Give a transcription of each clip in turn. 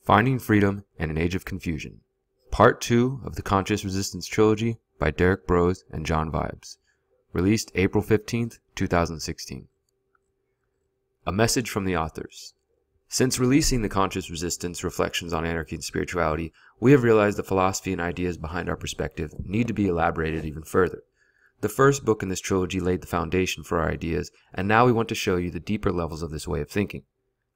Finding Freedom in an Age of Confusion, Part 2 of the Conscious Resistance Trilogy by Derrick Broze and John Vibes. Released April 15th, 2016. A message from the authors. Since releasing the Conscious Resistance Reflections on Anarchy and Spirituality, we have realized the philosophy and ideas behind our perspective need to be elaborated even further. The first book in this trilogy laid the foundation for our ideas, and now we want to show you the deeper levels of this way of thinking.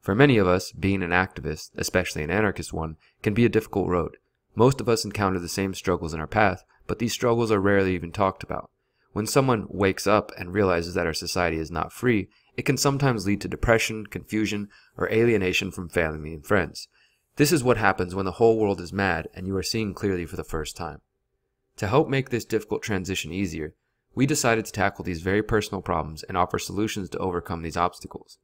For many of us, being an activist, especially an anarchist one, can be a difficult road. Most of us encounter the same struggles in our path, but these struggles are rarely even talked about. When someone wakes up and realizes that our society is not free, it can sometimes lead to depression, confusion, or alienation from family and friends. This is what happens when the whole world is mad and you are seeing clearly for the first time. To help make this difficult transition easier, we decided to tackle these very personal problems and offer solutions to overcome these obstacles.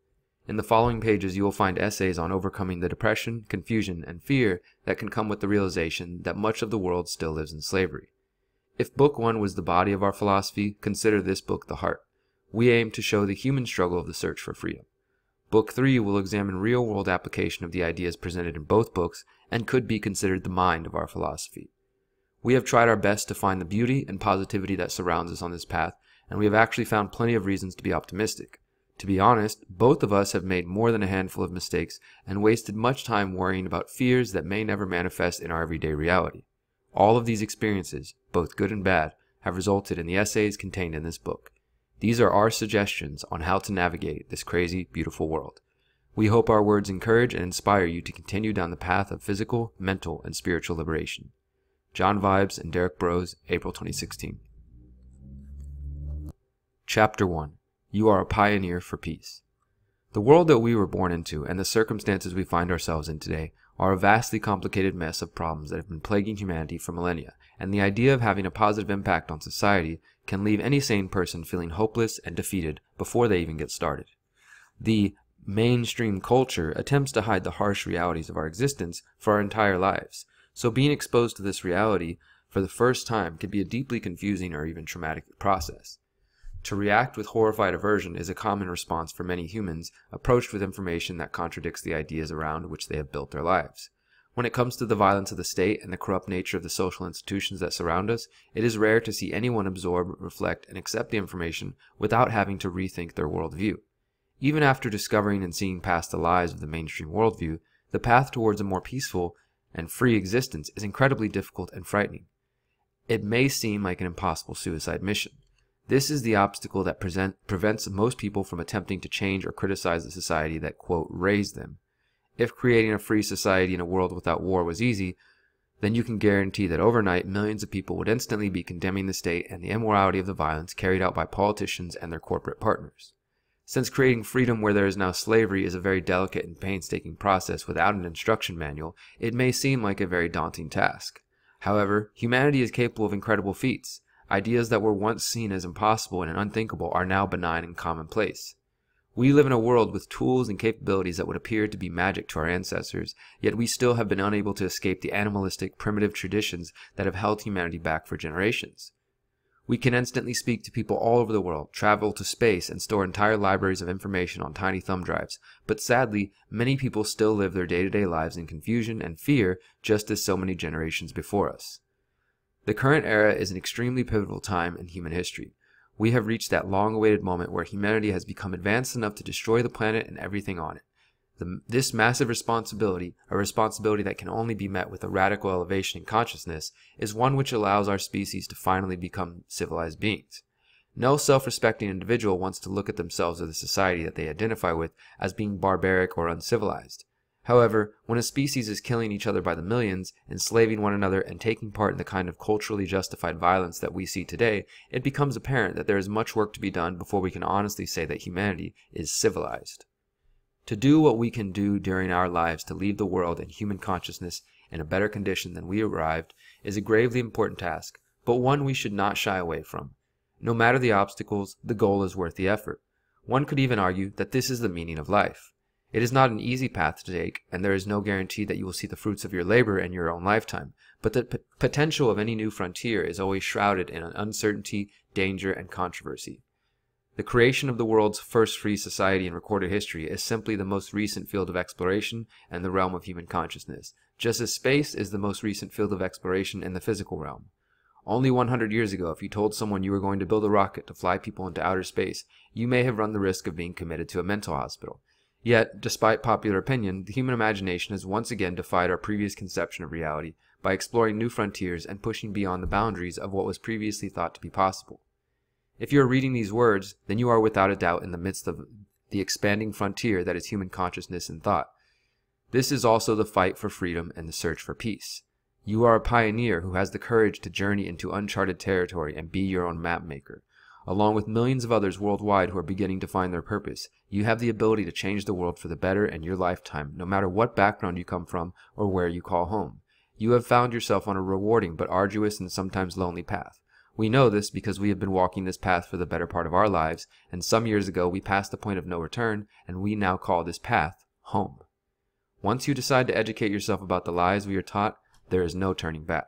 In the following pages, you will find essays on overcoming the depression, confusion, and fear that can come with the realization that much of the world still lives in slavery. If Book 1 was the body of our philosophy, consider this book the heart. We aim to show the human struggle of the search for freedom. Book 3 will examine real-world application of the ideas presented in both books and could be considered the mind of our philosophy. We have tried our best to find the beauty and positivity that surrounds us on this path, and we have actually found plenty of reasons to be optimistic. To be honest, both of us have made more than a handful of mistakes and wasted much time worrying about fears that may never manifest in our everyday reality. All of these experiences, both good and bad, have resulted in the essays contained in this book. These are our suggestions on how to navigate this crazy, beautiful world. We hope our words encourage and inspire you to continue down the path of physical, mental, and spiritual liberation. John Vibes and Derrick Broze, April 2016. Chapter 1. You are a pioneer for peace. The world that we were born into and the circumstances we find ourselves in today are a vastly complicated mess of problems that have been plaguing humanity for millennia, and the idea of having a positive impact on society can leave any sane person feeling hopeless and defeated before they even get started. The mainstream culture attempts to hide the harsh realities of our existence for our entire lives, so being exposed to this reality for the first time can be a deeply confusing or even traumatic process. To react with horrified aversion is a common response for many humans approached with information that contradicts the ideas around which they have built their lives. When it comes to the violence of the state and the corrupt nature of the social institutions that surround us, it is rare to see anyone absorb, reflect, and accept the information without having to rethink their worldview. Even after discovering and seeing past the lies of the mainstream worldview, the path towards a more peaceful and free existence is incredibly difficult and frightening. It may seem like an impossible suicide mission. This is the obstacle that prevents most people from attempting to change or criticize the society that, quote, raised them. If creating a free society in a world without war was easy, then you can guarantee that overnight millions of people would instantly be condemning the state and the immorality of the violence carried out by politicians and their corporate partners. Since creating freedom where there is now slavery is a very delicate and painstaking process without an instruction manual, it may seem like a very daunting task. However, humanity is capable of incredible feats. Ideas that were once seen as impossible and unthinkable are now benign and commonplace. We live in a world with tools and capabilities that would appear to be magic to our ancestors, yet we still have been unable to escape the animalistic, primitive traditions that have held humanity back for generations. We can instantly speak to people all over the world, travel to space, and store entire libraries of information on tiny thumb drives, but sadly, many people still live their day-to-day lives in confusion and fear just as so many generations before us. The current era is an extremely pivotal time in human history. We have reached that long-awaited moment where humanity has become advanced enough to destroy the planet and everything on it. This massive responsibility, a responsibility that can only be met with a radical elevation in consciousness, is one which allows our species to finally become civilized beings. No self-respecting individual wants to look at themselves or the society that they identify with as being barbaric or uncivilized. However, when a species is killing each other by the millions, enslaving one another, and taking part in the kind of culturally justified violence that we see today, it becomes apparent that there is much work to be done before we can honestly say that humanity is civilized. To do what we can do during our lives to leave the world and human consciousness in a better condition than we arrived is a gravely important task, but one we should not shy away from. No matter the obstacles, the goal is worth the effort. One could even argue that this is the meaning of life. It is not an easy path to take, and there is no guarantee that you will see the fruits of your labor in your own lifetime, but the potential of any new frontier is always shrouded in uncertainty, danger, and controversy. The creation of the world's first free society in recorded history is simply the most recent field of exploration in the realm of human consciousness, just as space is the most recent field of exploration in the physical realm. Only 100 years ago, if you told someone you were going to build a rocket to fly people into outer space, you may have run the risk of being committed to a mental hospital. Yet, despite popular opinion, the human imagination has once again defied our previous conception of reality by exploring new frontiers and pushing beyond the boundaries of what was previously thought to be possible. If you are reading these words, then you are without a doubt in the midst of the expanding frontier that is human consciousness and thought. This is also the fight for freedom and the search for peace. You are a pioneer who has the courage to journey into uncharted territory and be your own map maker. Along with millions of others worldwide who are beginning to find their purpose, you have the ability to change the world for the better in your lifetime, no matter what background you come from or where you call home. You have found yourself on a rewarding but arduous and sometimes lonely path. We know this because we have been walking this path for the better part of our lives, and some years ago we passed the point of no return, and we now call this path home. Once you decide to educate yourself about the lies we are taught, there is no turning back.